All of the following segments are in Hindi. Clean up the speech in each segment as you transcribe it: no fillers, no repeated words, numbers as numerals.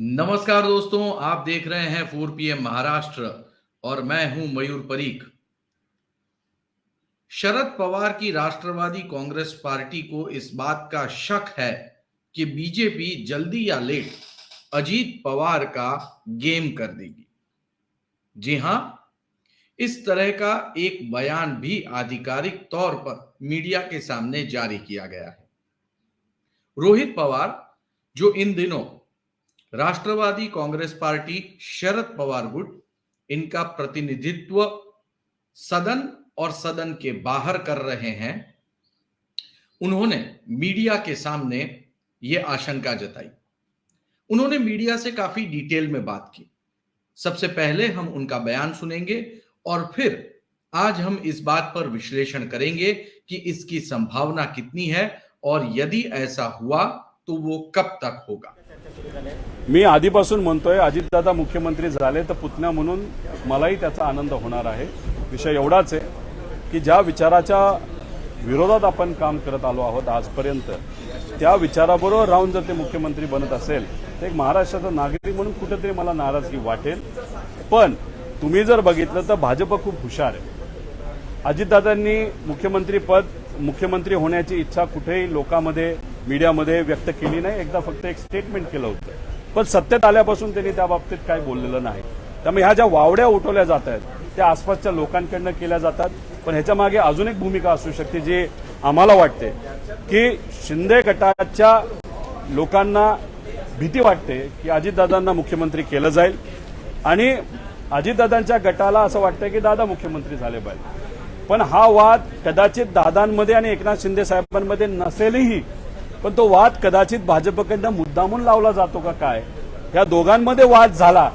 नमस्कार दोस्तों, आप देख रहे हैं 4 PM महाराष्ट्र और मैं हूं मयूर परीख। शरद पवार की राष्ट्रवादी कांग्रेस पार्टी को इस बात का शक है कि बीजेपी जल्दी या लेट अजीत पवार का गेम कर देगी। जी हां, इस तरह का एक बयान भी आधिकारिक तौर पर मीडिया के सामने जारी किया गया है। रोहित पवार, जो इन दिनों राष्ट्रवादी कांग्रेस पार्टी शरद पवार गुट, इनका प्रतिनिधित्व सदन और सदन के बाहर कर रहे हैं, उन्होंने मीडिया के सामने यह आशंका जताई। उन्होंने मीडिया से काफी डिटेल में बात की। सबसे पहले हम उनका बयान सुनेंगे और फिर आज हम इस बात पर विश्लेषण करेंगे कि इसकी संभावना कितनी है और यदि ऐसा हुआ तो वो कब तक होगा। मी आधीपासून म्हणतोय अजितदादा मुख्यमंत्री झाले तर पुतण्या म्हणून मलाही त्याचा आनंद होणार आहे। विषय एवढाच आहे की ज्या विचाराच्या विरोधात आपण काम करत आलो आहोत आजपर्यंत, त्या विचाराबरोबर राहून जर ते मुख्यमंत्री बनत असेल तर एक महाराष्ट्राचा नागरिक म्हणून कुठेतरी मला नाराजगी वाटेल। पण तुम्ही जर बघितलं तर भाजप खूप हुशार आहे। अजितदादांनी मुख्यमंत्री होण्याची इच्छा कुठेही लोकांमध्ये मीडियामध्ये व्यक्त केली नाही। एकदा फक्त एक स्टेटमेंट केलं होतं, पण सत्तेत आल्यापासून त्यांनी त्या बाबतीत काही बोललेलं नाही। त्यामुळे ह्या ज्या वावड्या उठवल्या जात आहेत त्या आसपासच्या लोकांकडून केल्या जातात। पण ह्याच्या मागे अजून एक भूमिका असू शकते जी आम्हाला वाटते की शिंदे गटाच्या लोकांना भीती वाटते की अजितदादांना मुख्यमंत्री केलं जाईल आणि अजितदादांच्या गटाला असं वाटतं की दादा मुख्यमंत्री झाले पाहिजे। पण हा वाद कदाचित दादांमध्ये आणि एकनाथ शिंदे साहेबांमध्ये नसेलही, पण तो वाद कदाचित भाजपकडनं मुद्दामून लावला जातो का काय, या दोघांमध्ये वाद झाला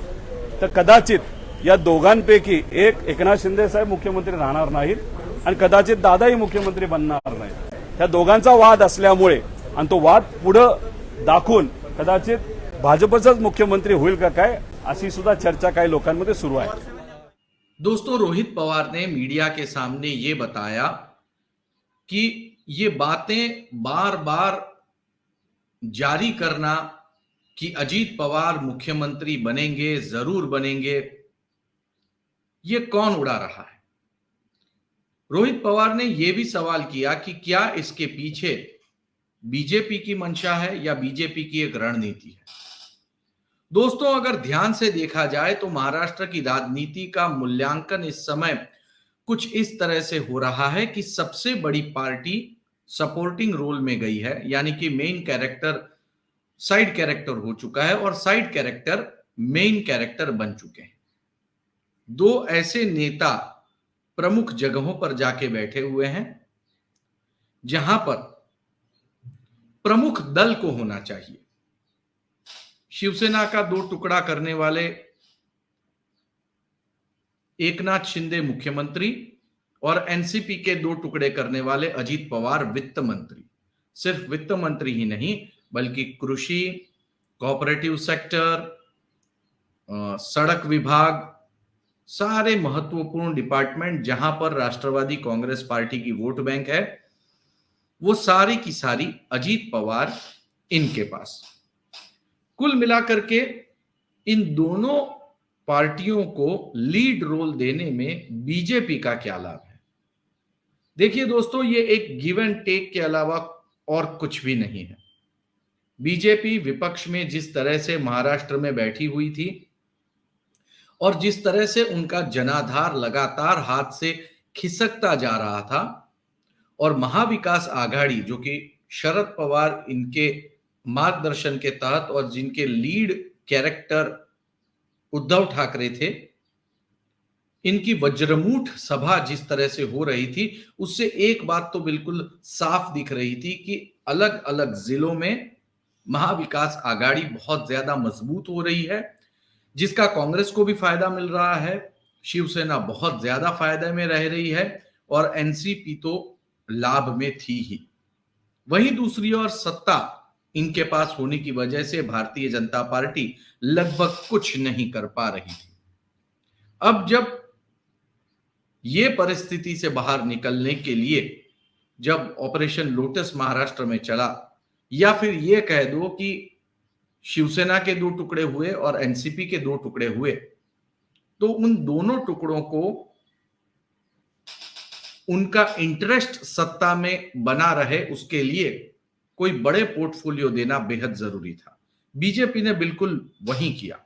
तर कदाचित या दोघांपैकी एक एकनाथ शिंदे साहेब मुख्यमंत्री राहणार नाहीत आणि कदाचित दादाही मुख्यमंत्री बनणार नाहीत। या दोघांचा वाद असल्यामुळे आणि तो वाद पुढे दाखवून कदाचित भाजपचाच मुख्यमंत्री होईल का काय, अशी सुद्धा चर्चा काही लोकांमध्ये सुरू आहे। दोस्तों, रोहित पवार ने मीडिया के सामने ये बताया कि ये बातें बार बार जारी करना कि अजीत पवार मुख्यमंत्री बनेंगे, जरूर बनेंगे, ये कौन उड़ा रहा है। रोहित पवार ने यह भी सवाल किया कि क्या इसके पीछे बीजेपी की मंशा है या बीजेपी की एक रणनीति है। दोस्तों, अगर ध्यान से देखा जाए तो महाराष्ट्र की राजनीति का मूल्यांकन इस समय कुछ इस तरह से हो रहा है कि सबसे बड़ी पार्टी सपोर्टिंग रोल में गई है, यानी कि मेन कैरेक्टर साइड कैरेक्टर हो चुका है और साइड कैरेक्टर मेन कैरेक्टर बन चुके हैं। दो ऐसे नेता प्रमुख जगहों पर जाके बैठे हुए हैं जहां पर प्रमुख दल को होना चाहिए। शिवसेना का 2 टुकड़ा करने वाले एकनाथ शिंदे मुख्यमंत्री और एनसीपी के 2 टुकड़े करने वाले अजीत पवार वित्त मंत्री। सिर्फ वित्त मंत्री ही नहीं बल्कि कृषि, कोऑपरेटिव सेक्टर, सड़क विभाग, सारे महत्वपूर्ण डिपार्टमेंट जहां पर राष्ट्रवादी कांग्रेस पार्टी की वोट बैंक है, वो सारी की सारी अजीत पवार इनके पास। कुल मिलाकर के इन दोनों पार्टियों को लीड रोल देने में बीजेपी का क्या लाभ है। देखिए दोस्तों, ये एक गिव एंड टेक के अलावा और कुछ भी नहीं है। बीजेपी विपक्ष में जिस तरह से महाराष्ट्र में बैठी हुई थी और जिस तरह से उनका जनाधार लगातार हाथ से खिसकता जा रहा था, और महाविकास आघाड़ी जो कि शरद पवार इनके मार्गदर्शन के तहत और जिनके लीड कैरेक्टर उद्धव ठाकरे थे, इनकी वज्रमूठ सभा जिस तरह से हो रही थी, उससे एक बात तो बिल्कुल साफ दिख रही थी कि अलग अलग जिलों में महाविकास आघाड़ी बहुत ज्यादा मजबूत हो रही है, जिसका कांग्रेस को भी फायदा मिल रहा है। शिवसेना बहुत ज्यादा फायदे में रह रही है और एनसीपी तो लाभ में थी ही। वहीं दूसरी ओर सत्ता इनके पास होने की वजह से भारतीय जनता पार्टी लगभग कुछ नहीं कर पा रही थी। अब जब ये परिस्थिति से बाहर निकलने के लिए जब ऑपरेशन लोटस महाराष्ट्र में चला, या फिर ये कह दो कि शिवसेना के 2 टुकड़े हुए और एनसीपी के 2 टुकड़े हुए, तो उन दोनों टुकड़ों को उनका इंटरेस्ट सत्ता में बना रहे उसके लिए कोई बड़े पोर्टफोलियो देना बेहद जरूरी था। बीजेपी ने बिल्कुल वही किया।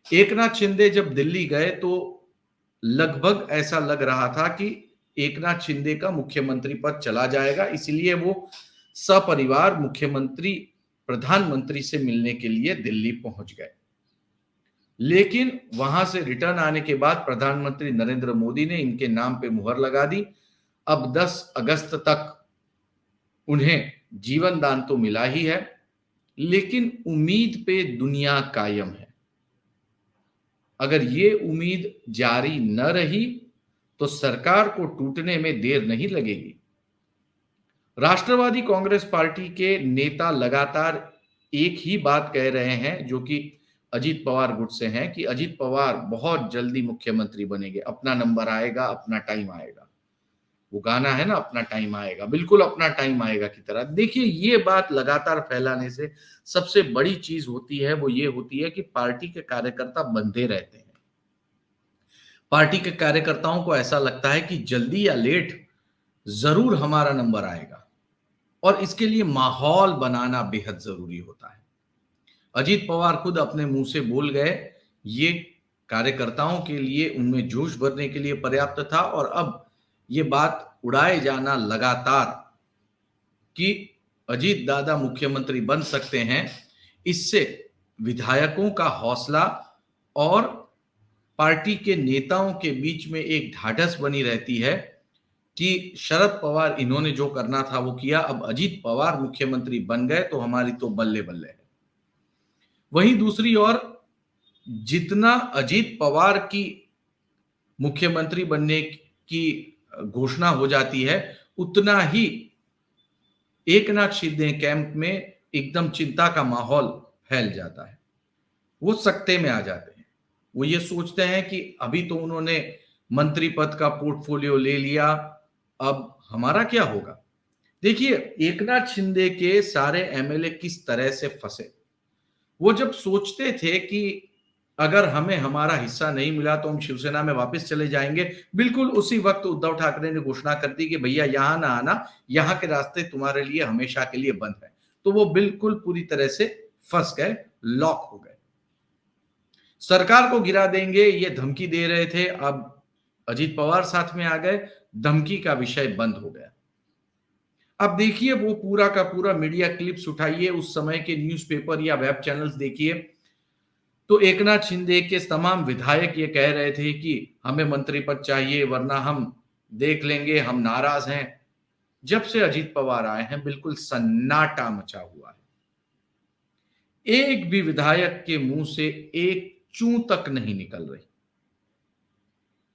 एकनाथ शिंदे जब दिल्ली गए तो लगभग ऐसा लग रहा था कि एकनाथ शिंदे का मुख्यमंत्री पद चला जाएगा, इसलिए वो सपरिवार मुख्यमंत्री प्रधानमंत्री से मिलने के लिए दिल्ली पहुंच गए। लेकिन वहां से रिटर्न आने के बाद प्रधानमंत्री नरेंद्र मोदी ने इनके नाम पे मुहर लगा दी। अब 10 अगस्त तक उन्हें जीवन दान तो मिला ही है, लेकिन उम्मीद पे दुनिया कायम है। अगर ये उम्मीद जारी न रही तो सरकार को टूटने में देर नहीं लगेगी। राष्ट्रवादी कांग्रेस पार्टी के नेता लगातार एक ही बात कह रहे हैं, जो कि अजीत पवार गुट से हैं, कि अजीत पवार बहुत जल्दी मुख्यमंत्री बनेंगे, अपना नंबर आएगा, अपना टाइम आएगा। वो गाना है ना, अपना टाइम आएगा, बिल्कुल अपना टाइम आएगा की तरह। देखिए, ये बात लगातार फैलाने से सबसे बड़ी चीज होती है वो ये होती है कि पार्टी के कार्यकर्ता बंधे रहते हैं। पार्टी के कार्यकर्ताओं को ऐसा लगता है कि जल्दी या लेट जरूर हमारा नंबर आएगा, और इसके लिए माहौल बनाना बेहद जरूरी होता है। अजीत पवार खुद अपने मुंह से बोल गए, ये कार्यकर्ताओं के लिए, उनमें जोश भरने के लिए पर्याप्त था। और अब ये बात उड़ाए जाना लगातार कि अजीत दादा मुख्यमंत्री बन सकते हैं, इससे विधायकों का हौसला और पार्टी के नेताओं के बीच में एक ढाढ़स बनी रहती है कि शरद पवार इन्होंने जो करना था वो किया, अब अजीत पवार मुख्यमंत्री बन गए तो हमारी तो बल्ले बल्ले है। वहीं दूसरी ओर जितना अजीत पवार की मुख्यमंत्री बनने की घोषणा हो जाती है, उतना ही एकनाथ शिंदे कैंप में एकदम चिंता का माहौल फैल जाता है। वो सकते में आ जाते हैं। वो ये सोचते हैं कि अभी तो उन्होंने मंत्री पद का पोर्टफोलियो ले लिया, अब हमारा क्या होगा। देखिए, एकनाथ शिंदे के सारे एमएलए किस तरह से फंसे। वो जब सोचते थे कि अगर हमें हमारा हिस्सा नहीं मिला तो हम शिवसेना में वापस चले जाएंगे, बिल्कुल उसी वक्त उद्धव ठाकरे ने घोषणा कर दी कि भैया यहां ना आना, यहां के रास्ते तुम्हारे लिए हमेशा के लिए बंद है। तो वो बिल्कुल पूरी तरह से फंस गए, लॉक हो गए। सरकार को गिरा देंगे ये धमकी दे रहे थे, अब अजीत पवार साथ में आ गए, धमकी का विषय बंद हो गया। अब देखिए, वो पूरा का पूरा मीडिया क्लिप्स उठाइए, उस समय के न्यूज़पेपर या वेब चैनल्स देखिए, तो एकनाथ शिंदे के तमाम विधायक ये कह रहे थे कि हमें मंत्री पद चाहिए वरना हम देख लेंगे, हम नाराज हैं। जब से अजीत पवार आए हैं बिल्कुल सन्नाटा मचा हुआ है। एक भी विधायक के मुंह से एक चूं तक नहीं निकल रही,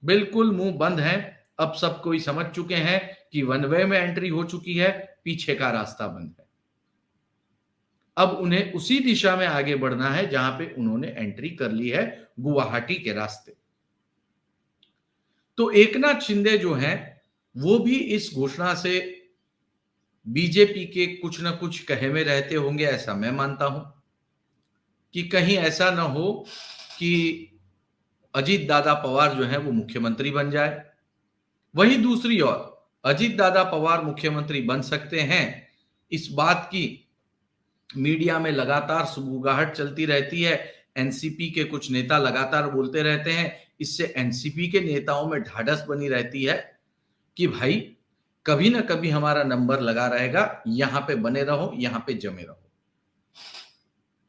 बिल्कुल मुंह बंद है। अब सब कोई समझ चुके हैं कि वन वे में एंट्री हो चुकी है, पीछे का रास्ता बंद है। अब उन्हें उसी दिशा में आगे बढ़ना है जहां पे उन्होंने एंट्री कर ली है, गुवाहाटी के रास्ते। तो एकनाथ शिंदे जो हैं वो भी इस घोषणा से बीजेपी के कुछ ना कुछ कहे में रहते होंगे, ऐसा मैं मानता हूं कि कहीं ऐसा ना हो कि अजीत दादा पवार जो है वो मुख्यमंत्री बन जाए। वहीं दूसरी ओर अजीत दादा पवार मुख्यमंत्री बन सकते हैं, इस बात की मीडिया में लगातार सुगबुगाहट चलती रहती है। एनसीपी के कुछ नेता लगातार बोलते रहते हैं, इससे एनसीपी के नेताओं में ढाढ़स बनी रहती है कि भाई कभी ना कभी हमारा नंबर लगा रहेगा, यहां पे बने रहो, यहां पे जमे रहो।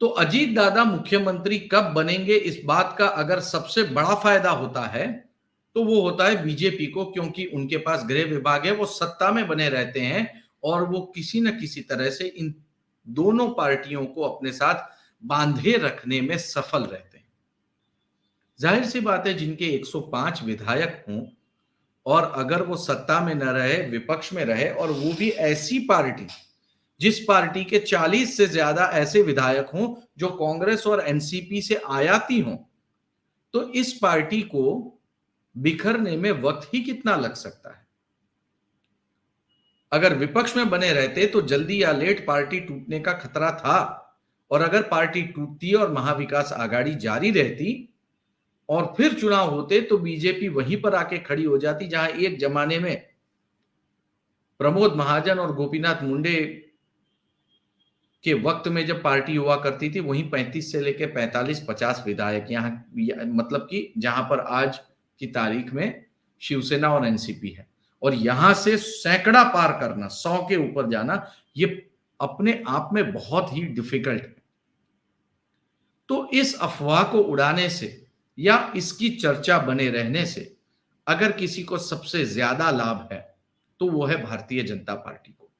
तो अजीत दादा मुख्यमंत्री कब बनेंगे, इस बात का अगर सबसे बड़ा फायदा होता है तो वो होता है बीजेपी को, क्योंकि उनके पास गृह विभाग है, वो सत्ता में बने रहते हैं और वो किसी न किसी तरह से इन दोनों पार्टियों को अपने साथ बांधे रखने में सफल रहते हैं। जाहिर सी बात है, जिनके 105 विधायक हों और अगर वो सत्ता में न रहे, विपक्ष में रहे, और वो भी ऐसी पार्टी जिस पार्टी के 40 से ज्यादा ऐसे विधायक हों जो कांग्रेस और एनसीपी से आयाती हों, तो इस पार्टी को बिखरने में वक्त ही कितना लग सकता है। अगर विपक्ष में बने रहते तो जल्दी या लेट पार्टी टूटने का खतरा था, और अगर पार्टी टूटती और महाविकास आघाड़ी जारी रहती और फिर चुनाव होते तो बीजेपी वहीं पर आके खड़ी हो जाती जहां एक जमाने में प्रमोद महाजन और गोपीनाथ मुंडे के वक्त में जब पार्टी हुआ करती थी वहीं 35 से लेकर 45-50 विधायक यहाँ, मतलब कि जहां पर आज की तारीख में शिवसेना और एनसीपी है, और यहां से सैकड़ा पार करना, 100 के ऊपर जाना, ये अपने आप में बहुत ही डिफिकल्ट है। तो इस अफवाह को उड़ाने से या इसकी चर्चा बने रहने से अगर किसी को सबसे ज्यादा लाभ है तो वो है भारतीय जनता पार्टी को।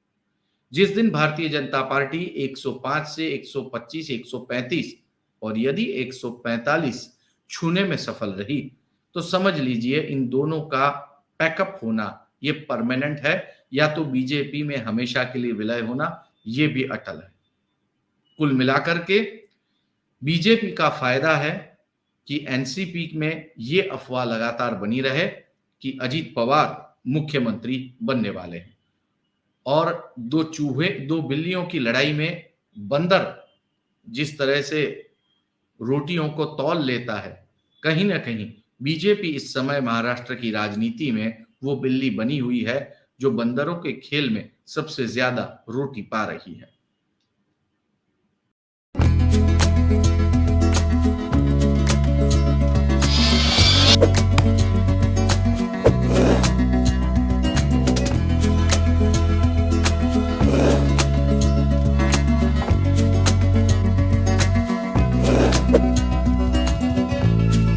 जिस दिन भारतीय जनता पार्टी 105 से 125, 135 और यदि 145 छूने में सफल रही तो समझ लीजिए इन दोनों का पैकअप होना ये परमानेंट है, या तो बीजेपी में हमेशा के लिए विलय होना ये भी अटल है। कुल मिलाकर के बीजेपी का फायदा है कि एनसीपी में ये अफवाह लगातार बनी रहे कि अजीत पवार मुख्यमंत्री बनने वाले हैं, और दो बिल्लियों की लड़ाई में बंदर जिस तरह से रोटियों को तौल लेता है, कहीं ना कहीं बीजेपी इस समय महाराष्ट्र की राजनीति में वो बिल्ली बनी हुई है जो बंदरों के खेल में सबसे ज्यादा रोटी पा रही है।